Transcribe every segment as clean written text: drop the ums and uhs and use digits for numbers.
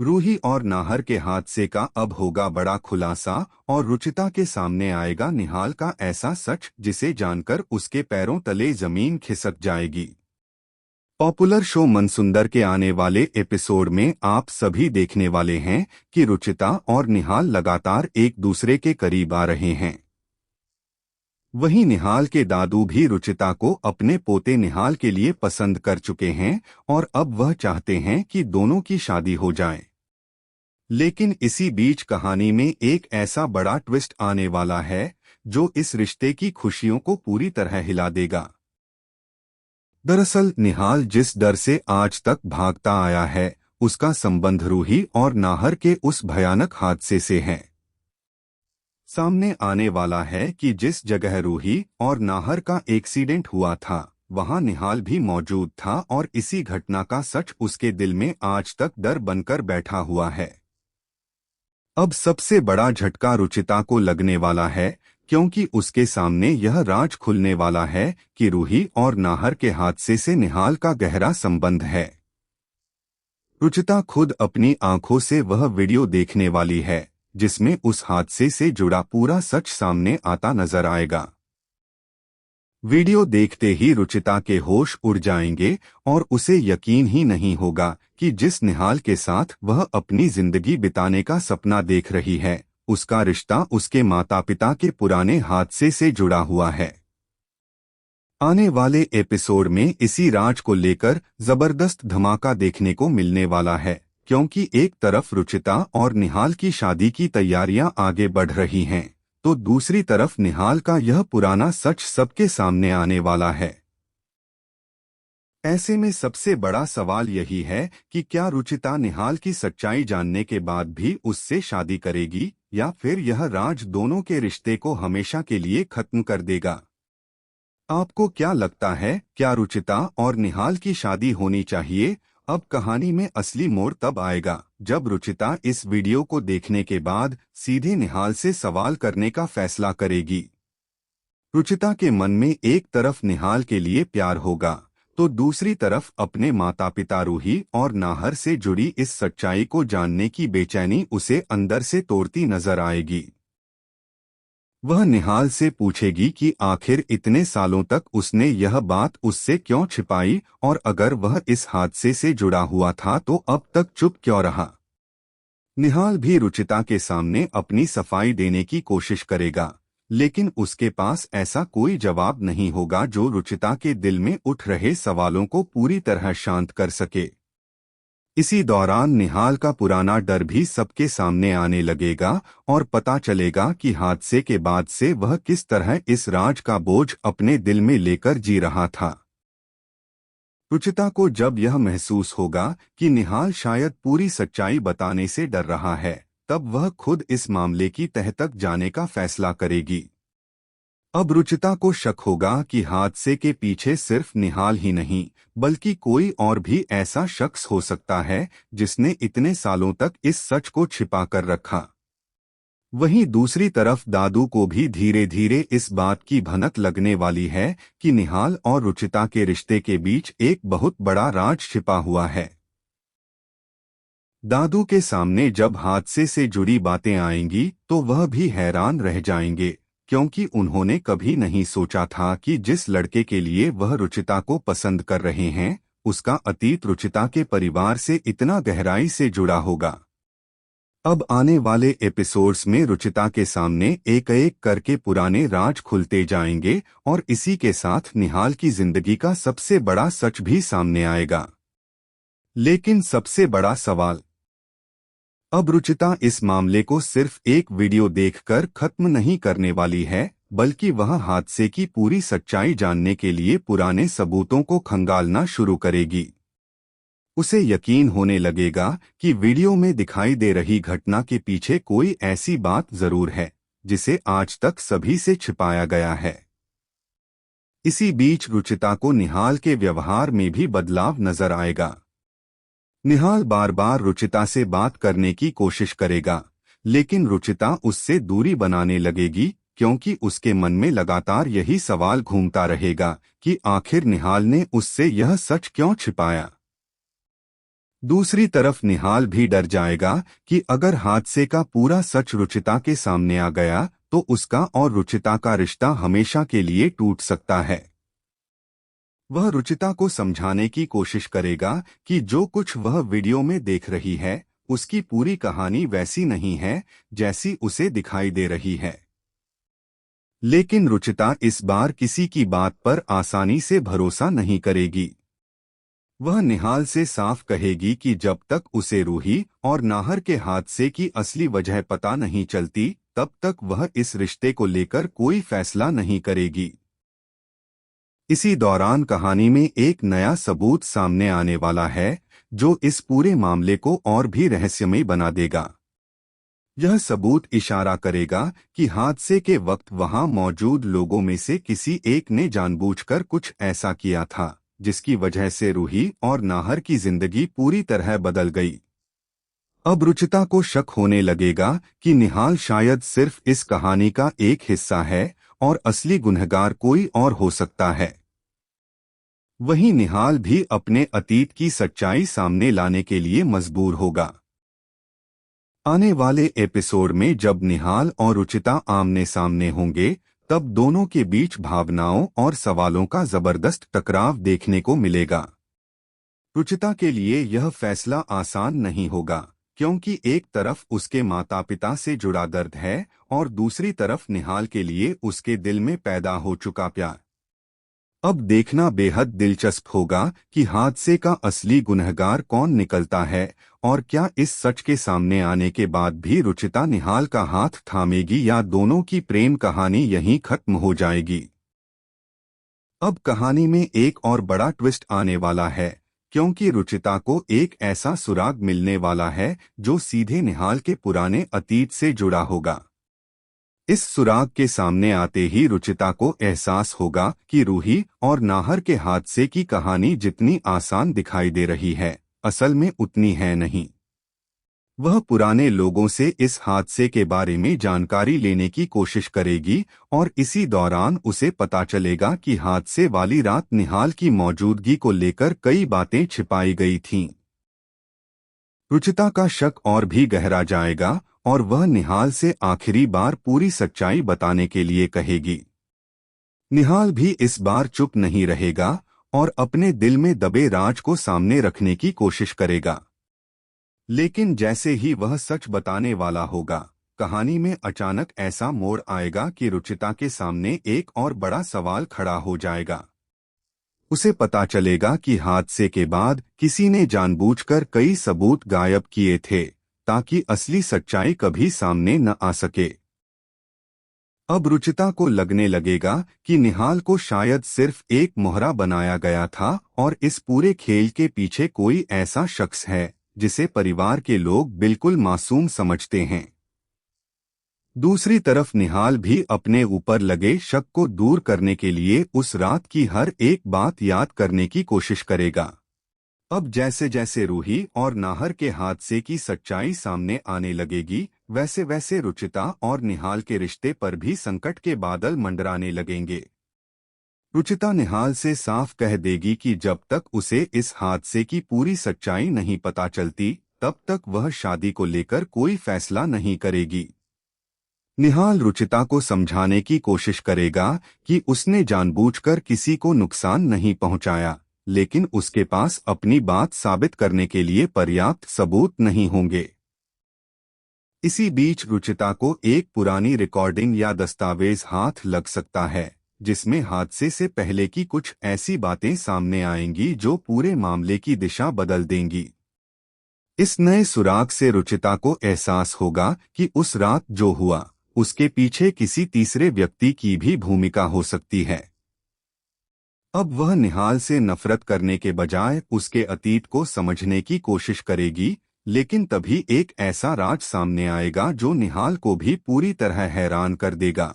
रूही और नाहर के हादसे का अब होगा बड़ा खुलासा और रुचिता के सामने आएगा निहाल का ऐसा सच जिसे जानकर उसके पैरों तले जमीन खिसक जाएगी। पॉपुलर शो मनसुंदर के आने वाले एपिसोड में आप सभी देखने वाले हैं कि रुचिता और निहाल लगातार एक दूसरे के करीब आ रहे हैं। वहीं निहाल के दादू भी रुचिता को अपने पोते निहाल के लिए पसंद कर चुके हैं और अब वह चाहते हैं कि दोनों की शादी हो जाए। लेकिन इसी बीच कहानी में एक ऐसा बड़ा ट्विस्ट आने वाला है जो इस रिश्ते की खुशियों को पूरी तरह हिला देगा। दरअसल निहाल जिस डर से आज तक भागता आया है उसका संबंध रूही और नाहर के उस भयानक हादसे से है। सामने आने वाला है कि जिस जगह रूही और नाहर का एक्सीडेंट हुआ था वहां निहाल भी मौजूद था और इसी घटना का सच उसके दिल में आज तक डर बनकर बैठा हुआ है। अब सबसे बड़ा झटका रुचिता को लगने वाला है क्योंकि उसके सामने यह राज खुलने वाला है कि रूही और नाहर के हादसे से निहाल का गहरा संबंध है। रुचिता खुद अपनी आंखों से वह वीडियो देखने वाली है जिसमें उस हादसे से जुड़ा पूरा सच सामने आता नजर आएगा। वीडियो देखते ही रुचिता के होश उड़ जाएंगे और उसे यकीन ही नहीं होगा कि जिस निहाल के साथ वह अपनी जिंदगी बिताने का सपना देख रही है उसका रिश्ता उसके माता पिता के पुराने हादसे से जुड़ा हुआ है। आने वाले एपिसोड में इसी राज को लेकर जबरदस्त धमाका देखने को मिलने वाला है क्योंकि एक तरफ रुचिता और निहाल की शादी की तैयारियां आगे बढ़ रही हैं तो दूसरी तरफ निहाल का यह पुराना सच सबके सामने आने वाला है। ऐसे में सबसे बड़ा सवाल यही है कि क्या रुचिता निहाल की सच्चाई जानने के बाद भी उससे शादी करेगी या फिर यह राज दोनों के रिश्ते को हमेशा के लिए खत्म कर देगा। आपको क्या लगता है, क्या रुचिता और निहाल की शादी होनी चाहिए? अब कहानी में असली मोड़ तब आएगा जब रुचिता इस वीडियो को देखने के बाद सीधे निहाल से सवाल करने का फैसला करेगी। रुचिता के मन में एक तरफ निहाल के लिए प्यार होगा तो दूसरी तरफ अपने माता पिता रूही और नाहर से जुड़ी इस सच्चाई को जानने की बेचैनी उसे अंदर से तोड़ती नजर आएगी। वह निहाल से पूछेगी कि आखिर इतने सालों तक उसने यह बात उससे क्यों छिपाई और अगर वह इस हादसे से जुड़ा हुआ था तो अब तक चुप क्यों रहा। निहाल भी रुचिता के सामने अपनी सफाई देने की कोशिश करेगा लेकिन उसके पास ऐसा कोई जवाब नहीं होगा जो रुचिता के दिल में उठ रहे सवालों को पूरी तरह शांत कर सके। इसी दौरान निहाल का पुराना डर भी सबके सामने आने लगेगा और पता चलेगा कि हादसे के बाद से वह किस तरह इस राज का बोझ अपने दिल में लेकर जी रहा था। रुचिता को जब यह महसूस होगा कि निहाल शायद पूरी सच्चाई बताने से डर रहा है तब वह खुद इस मामले की तह तक जाने का फैसला करेगी। अब रुचिता को शक होगा कि हादसे के पीछे सिर्फ निहाल ही नहीं बल्कि कोई और भी ऐसा शख्स हो सकता है जिसने इतने सालों तक इस सच को छिपा कर रखा। वहीं दूसरी तरफ दादू को भी धीरे धीरे इस बात की भनक लगने वाली है कि निहाल और रुचिता के रिश्ते के बीच एक बहुत बड़ा राज छिपा हुआ है। दादू के सामने जब हादसे से जुड़ी बातें आएंगी तो वह भी हैरान रह जाएंगे क्योंकि उन्होंने कभी नहीं सोचा था कि जिस लड़के के लिए वह रुचिता को पसंद कर रहे हैं उसका अतीत रुचिता के परिवार से इतना गहराई से जुड़ा होगा। अब आने वाले एपिसोड्स में रुचिता के सामने एक एक करके पुराने राज खुलते जाएंगे और इसी के साथ निहाल की जिंदगी का सबसे बड़ा सच भी सामने आएगा। लेकिन सबसे बड़ा सवाल, अब रुचिता इस मामले को सिर्फ एक वीडियो देखकर खत्म नहीं करने वाली है बल्कि वह हादसे की पूरी सच्चाई जानने के लिए पुराने सबूतों को खंगालना शुरू करेगी। उसे यकीन होने लगेगा कि वीडियो में दिखाई दे रही घटना के पीछे कोई ऐसी बात जरूर है जिसे आज तक सभी से छिपाया गया है। इसी बीच रुचिता को निहाल के व्यवहार में भी बदलाव नजर आएगा। निहाल बार बार रुचिता से बात करने की कोशिश करेगा लेकिन रुचिता उससे दूरी बनाने लगेगी क्योंकि उसके मन में लगातार यही सवाल घूमता रहेगा कि आखिर निहाल ने उससे यह सच क्यों छिपाया। दूसरी तरफ निहाल भी डर जाएगा कि अगर हादसे का पूरा सच रुचिता के सामने आ गया तो उसका और रुचिता का रिश्ता हमेशा के लिए टूट सकता है। वह रुचिता को समझाने की कोशिश करेगा कि जो कुछ वह वीडियो में देख रही है उसकी पूरी कहानी वैसी नहीं है जैसी उसे दिखाई दे रही है। लेकिन रुचिता इस बार किसी की बात पर आसानी से भरोसा नहीं करेगी। वह निहाल से साफ कहेगी कि जब तक उसे रूही और नाहर के हादसे की असली वजह पता नहीं चलती तब तक वह इस रिश्ते को लेकर कोई फैसला नहीं करेगी। इसी दौरान कहानी में एक नया सबूत सामने आने वाला है जो इस पूरे मामले को और भी रहस्यमय बना देगा। यह सबूत इशारा करेगा कि हादसे के वक्त वहां मौजूद लोगों में से किसी एक ने जानबूझकर कुछ ऐसा किया था जिसकी वजह से रूही और नाहर की जिंदगी पूरी तरह बदल गई। अब रुचिता को शक होने लगेगा कि निहाल शायद सिर्फ इस कहानी का एक हिस्सा है और असली गुनहगार कोई और हो सकता है। वहीं निहाल भी अपने अतीत की सच्चाई सामने लाने के लिए मजबूर होगा। आने वाले एपिसोड में जब निहाल और रुचिता आमने सामने होंगे तब दोनों के बीच भावनाओं और सवालों का जबरदस्त टकराव देखने को मिलेगा। रुचिता के लिए यह फैसला आसान नहीं होगा क्योंकि एक तरफ उसके माता पिता से जुड़ा दर्द है और दूसरी तरफ निहाल के लिए उसके दिल में पैदा हो चुका प्यार। अब देखना बेहद दिलचस्प होगा कि हादसे का असली गुनहगार कौन निकलता है और क्या इस सच के सामने आने के बाद भी रुचिता निहाल का हाथ थामेगी या दोनों की प्रेम कहानी यहीं खत्म हो जाएगी। अब कहानी में एक और बड़ा ट्विस्ट आने वाला है क्योंकि रुचिता को एक ऐसा सुराग मिलने वाला है जो सीधे निहाल के पुराने अतीत से जुड़ा होगा। इस सुराग के सामने आते ही रुचिता को एहसास होगा कि रूही और नाहर के हादसे की कहानी जितनी आसान दिखाई दे रही है असल में उतनी है नहीं। वह पुराने लोगों से इस हादसे के बारे में जानकारी लेने की कोशिश करेगी और इसी दौरान उसे पता चलेगा कि हादसे वाली रात निहाल की मौजूदगी को लेकर कई बातें छिपाई गई थीं। रुचिता का शक और भी गहरा जाएगा और वह निहाल से आखिरी बार पूरी सच्चाई बताने के लिए कहेगी। निहाल भी इस बार चुप नहीं रहेगा और अपने दिल में दबे राज को सामने रखने की कोशिश करेगा। लेकिन जैसे ही वह सच बताने वाला होगा कहानी में अचानक ऐसा मोड़ आएगा कि रुचिता के सामने एक और बड़ा सवाल खड़ा हो जाएगा। उसे पता चलेगा कि हादसे के बाद किसी ने जानबूझकर कई सबूत गायब किए थे ताकि असली सच्चाई कभी सामने न आ सके। अब रुचिता को लगने लगेगा कि निहाल को शायद सिर्फ एक मोहरा बनाया गया था और इस पूरे खेल के पीछे कोई ऐसा शख्स है जिसे परिवार के लोग बिल्कुल मासूम समझते हैं। दूसरी तरफ निहाल भी अपने ऊपर लगे शक को दूर करने के लिए उस रात की हर एक बात याद करने की कोशिश करेगा। अब जैसे जैसे रूही और नाहर के हादसे की सच्चाई सामने आने लगेगी वैसे वैसे रुचिता और निहाल के रिश्ते पर भी संकट के बादल मंडराने लगेंगे। रुचिता निहाल से साफ कह देगी कि जब तक उसे इस हादसे की पूरी सच्चाई नहीं पता चलती तब तक वह शादी को लेकर कोई फैसला नहीं करेगी। निहाल रुचिता को समझाने की कोशिश करेगा कि उसने जानबूझकर किसी को नुकसान नहीं पहुंचाया, लेकिन उसके पास अपनी बात साबित करने के लिए पर्याप्त सबूत नहीं होंगे। इसी बीच रुचिता को एक पुरानी रिकॉर्डिंग या दस्तावेज हाथ लग सकता है जिसमें हादसे से पहले की कुछ ऐसी बातें सामने आएंगी जो पूरे मामले की दिशा बदल देंगी। इस नए सुराग से रुचिता को एहसास होगा कि उस रात जो हुआ उसके पीछे किसी तीसरे व्यक्ति की भी भूमिका हो सकती है। अब वह निहाल से नफरत करने के बजाय उसके अतीत को समझने की कोशिश करेगी, लेकिन तभी एक ऐसा राज सामने आएगा जो निहाल को भी पूरी तरह हैरान कर देगा।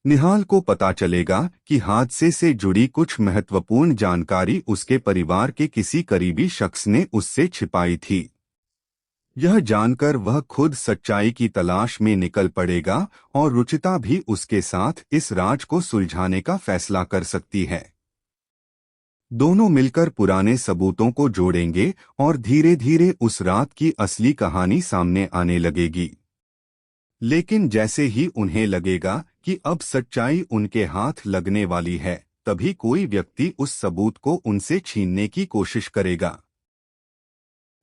निहाल को पता चलेगा कि हादसे से जुड़ी कुछ महत्वपूर्ण जानकारी उसके परिवार के किसी करीबी शख्स ने उससे छिपाई थी। यह जानकर वह खुद सच्चाई की तलाश में निकल पड़ेगा और रुचिता भी उसके साथ इस राज को सुलझाने का फैसला कर सकती है। दोनों मिलकर पुराने सबूतों को जोड़ेंगे और धीरे धीरे उस रात की असली कहानी सामने आने लगेगी। लेकिन जैसे ही उन्हें लगेगा कि अब सच्चाई उनके हाथ लगने वाली है, तभी कोई व्यक्ति उस सबूत को उनसे छीनने की कोशिश करेगा।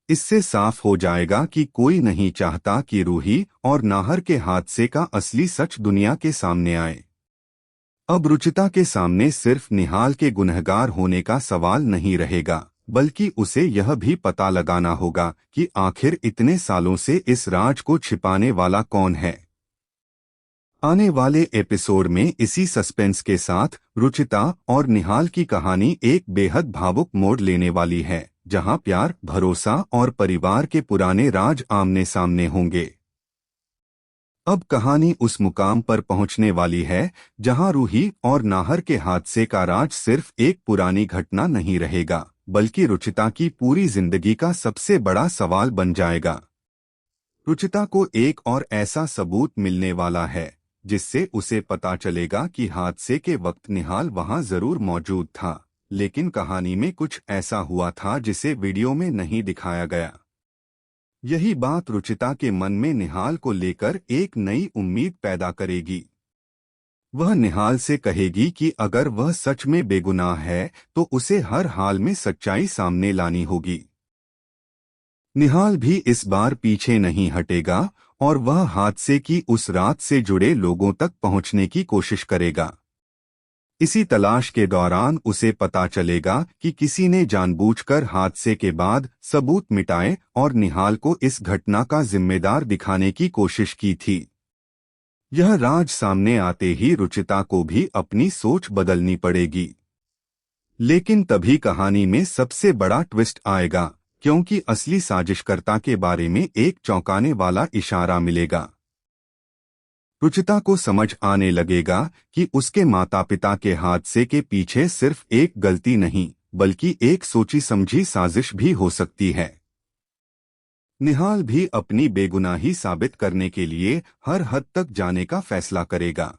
इससे साफ हो जाएगा कि कोई नहीं चाहता कि रूही और नाहर के हादसे का असली सच दुनिया के सामने आए। अब रुचिता के सामने सिर्फ निहाल के गुनहगार होने का सवाल नहीं रहेगा, बल्कि उसे यह भी पता लगाना होगा कि आखिर इतने सालों से इस राज को छिपाने वाला कौन है। आने वाले एपिसोड में इसी सस्पेंस के साथ रुचिता और निहाल की कहानी एक बेहद भावुक मोड़ लेने वाली है, जहां प्यार, भरोसा और परिवार के पुराने राज आमने सामने होंगे। अब कहानी उस मुकाम पर पहुंचने वाली है जहां रूही और नाहर के हादसे का राज सिर्फ एक पुरानी घटना नहीं रहेगा, बल्कि रुचिता की पूरी जिंदगी का सबसे बड़ा सवाल बन जाएगा। रुचिता को एक और ऐसा सबूत मिलने वाला है जिससे उसे पता चलेगा कि हादसे के वक्त निहाल वहां जरूर मौजूद था, लेकिन कहानी में कुछ ऐसा हुआ था जिसे वीडियो में नहीं दिखाया गया। यही बात रुचिता के मन में निहाल को लेकर एक नई उम्मीद पैदा करेगी। वह निहाल से कहेगी कि अगर वह सच में बेगुनाह है तो उसे हर हाल में सच्चाई सामने लानी होगी। निहाल भी इस बार पीछे नहीं हटेगा और वह हादसे की उस रात से जुड़े लोगों तक पहुंचने की कोशिश करेगा। इसी तलाश के दौरान उसे पता चलेगा कि किसी ने जानबूझकर हादसे के बाद सबूत मिटाए और निहाल को इस घटना का जिम्मेदार दिखाने की कोशिश की थी। यह राज सामने आते ही रुचिता को भी अपनी सोच बदलनी पड़ेगी। लेकिन तभी कहानी में सबसे बड़ा ट्विस्ट आएगा, क्योंकि असली साजिशकर्ता के बारे में एक चौंकाने वाला इशारा मिलेगा। रुचिता को समझ आने लगेगा कि उसके माता पिता के हादसे के पीछे सिर्फ एक गलती नहीं, बल्कि एक सोची समझी साजिश भी हो सकती है। निहाल भी अपनी बेगुनाही साबित करने के लिए हर हद तक जाने का फैसला करेगा।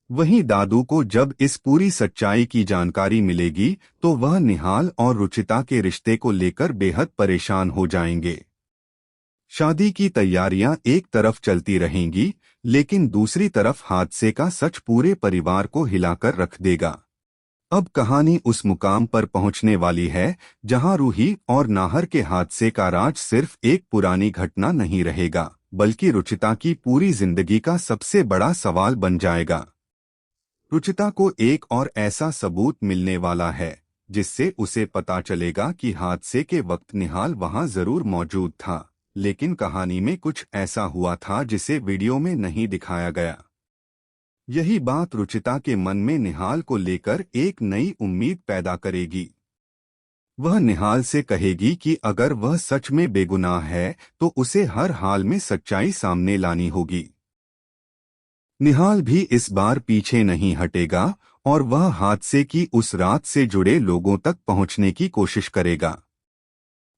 वहीं दादू को जब इस पूरी सच्चाई की जानकारी मिलेगी तो वह निहाल और रुचिता के रिश्ते को लेकर बेहद परेशान हो जाएंगे। शादी की तैयारियां एक तरफ चलती रहेंगी, लेकिन दूसरी तरफ हादसे का सच पूरे परिवार को हिलाकर रख देगा। अब कहानी उस मुकाम पर पहुंचने वाली है जहां रूही और नाहर के हादसे का राज सिर्फ एक पुरानी घटना नहीं रहेगा, बल्कि रुचिता की पूरी जिंदगी का सबसे बड़ा सवाल बन जाएगा। रुचिता को एक और ऐसा सबूत मिलने वाला है जिससे उसे पता चलेगा कि हादसे के वक्त निहाल वहां जरूर मौजूद था, लेकिन कहानी में कुछ ऐसा हुआ था जिसे वीडियो में नहीं दिखाया गया। यही बात रुचिता के मन में निहाल को लेकर एक नई उम्मीद पैदा करेगी। वह निहाल से कहेगी कि अगर वह सच में बेगुनाह है तो उसे हर हाल में सच्चाई सामने लानी होगी। निहाल भी इस बार पीछे नहीं हटेगा और वह हादसे की उस रात से जुड़े लोगों तक पहुंचने की कोशिश करेगा।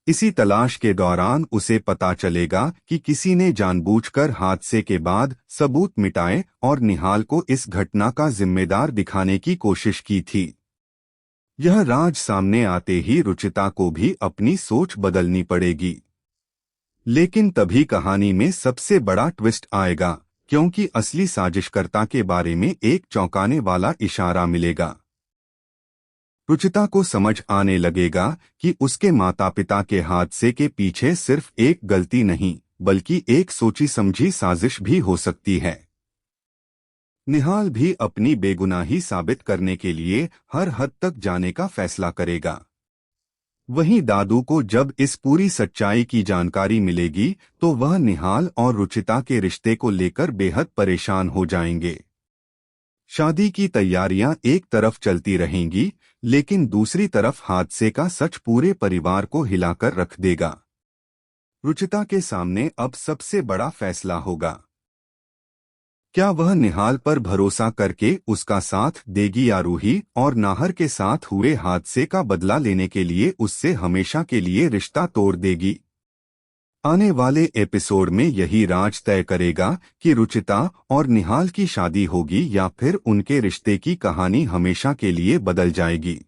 इसी तलाश के दौरान उसे पता चलेगा कि किसी ने जानबूझकर हादसे के बाद सबूत मिटाए और निहाल को इस घटना का जिम्मेदार दिखाने की कोशिश की थी। यह राज सामने आते ही रुचिता को भी अपनी सोच बदलनी पड़ेगी। लेकिन तभी कहानी में सबसे बड़ा ट्विस्ट आएगा, क्योंकि असली साजिशकर्ता के बारे में एक चौंकाने वाला इशारा मिलेगा। रुचिता को समझ आने लगेगा कि उसके माता पिता के हादसे के पीछे सिर्फ एक गलती नहीं, बल्कि एक सोची समझी साजिश भी हो सकती है। निहाल भी अपनी बेगुनाही साबित करने के लिए हर हद तक जाने का फैसला करेगा। वहीं दादू को जब इस पूरी सच्चाई की जानकारी मिलेगी तो वह निहाल और रुचिता के रिश्ते को लेकर बेहद परेशान हो जाएंगे। शादी की तैयारियां एक तरफ चलती रहेंगी, लेकिन दूसरी तरफ हादसे का सच पूरे परिवार को हिलाकर रख देगा। रुचिता के सामने अब सबसे बड़ा फैसला होगा। क्या वह निहाल पर भरोसा करके उसका साथ देगी या रूही और नाहर के साथ हुए हादसे का बदला लेने के लिए उससे हमेशा के लिए रिश्ता तोड़ देगी? आने वाले एपिसोड में यही राज तय करेगा कि रुचिता और निहाल की शादी होगी या फिर उनके रिश्ते की कहानी हमेशा के लिए बदल जाएगी।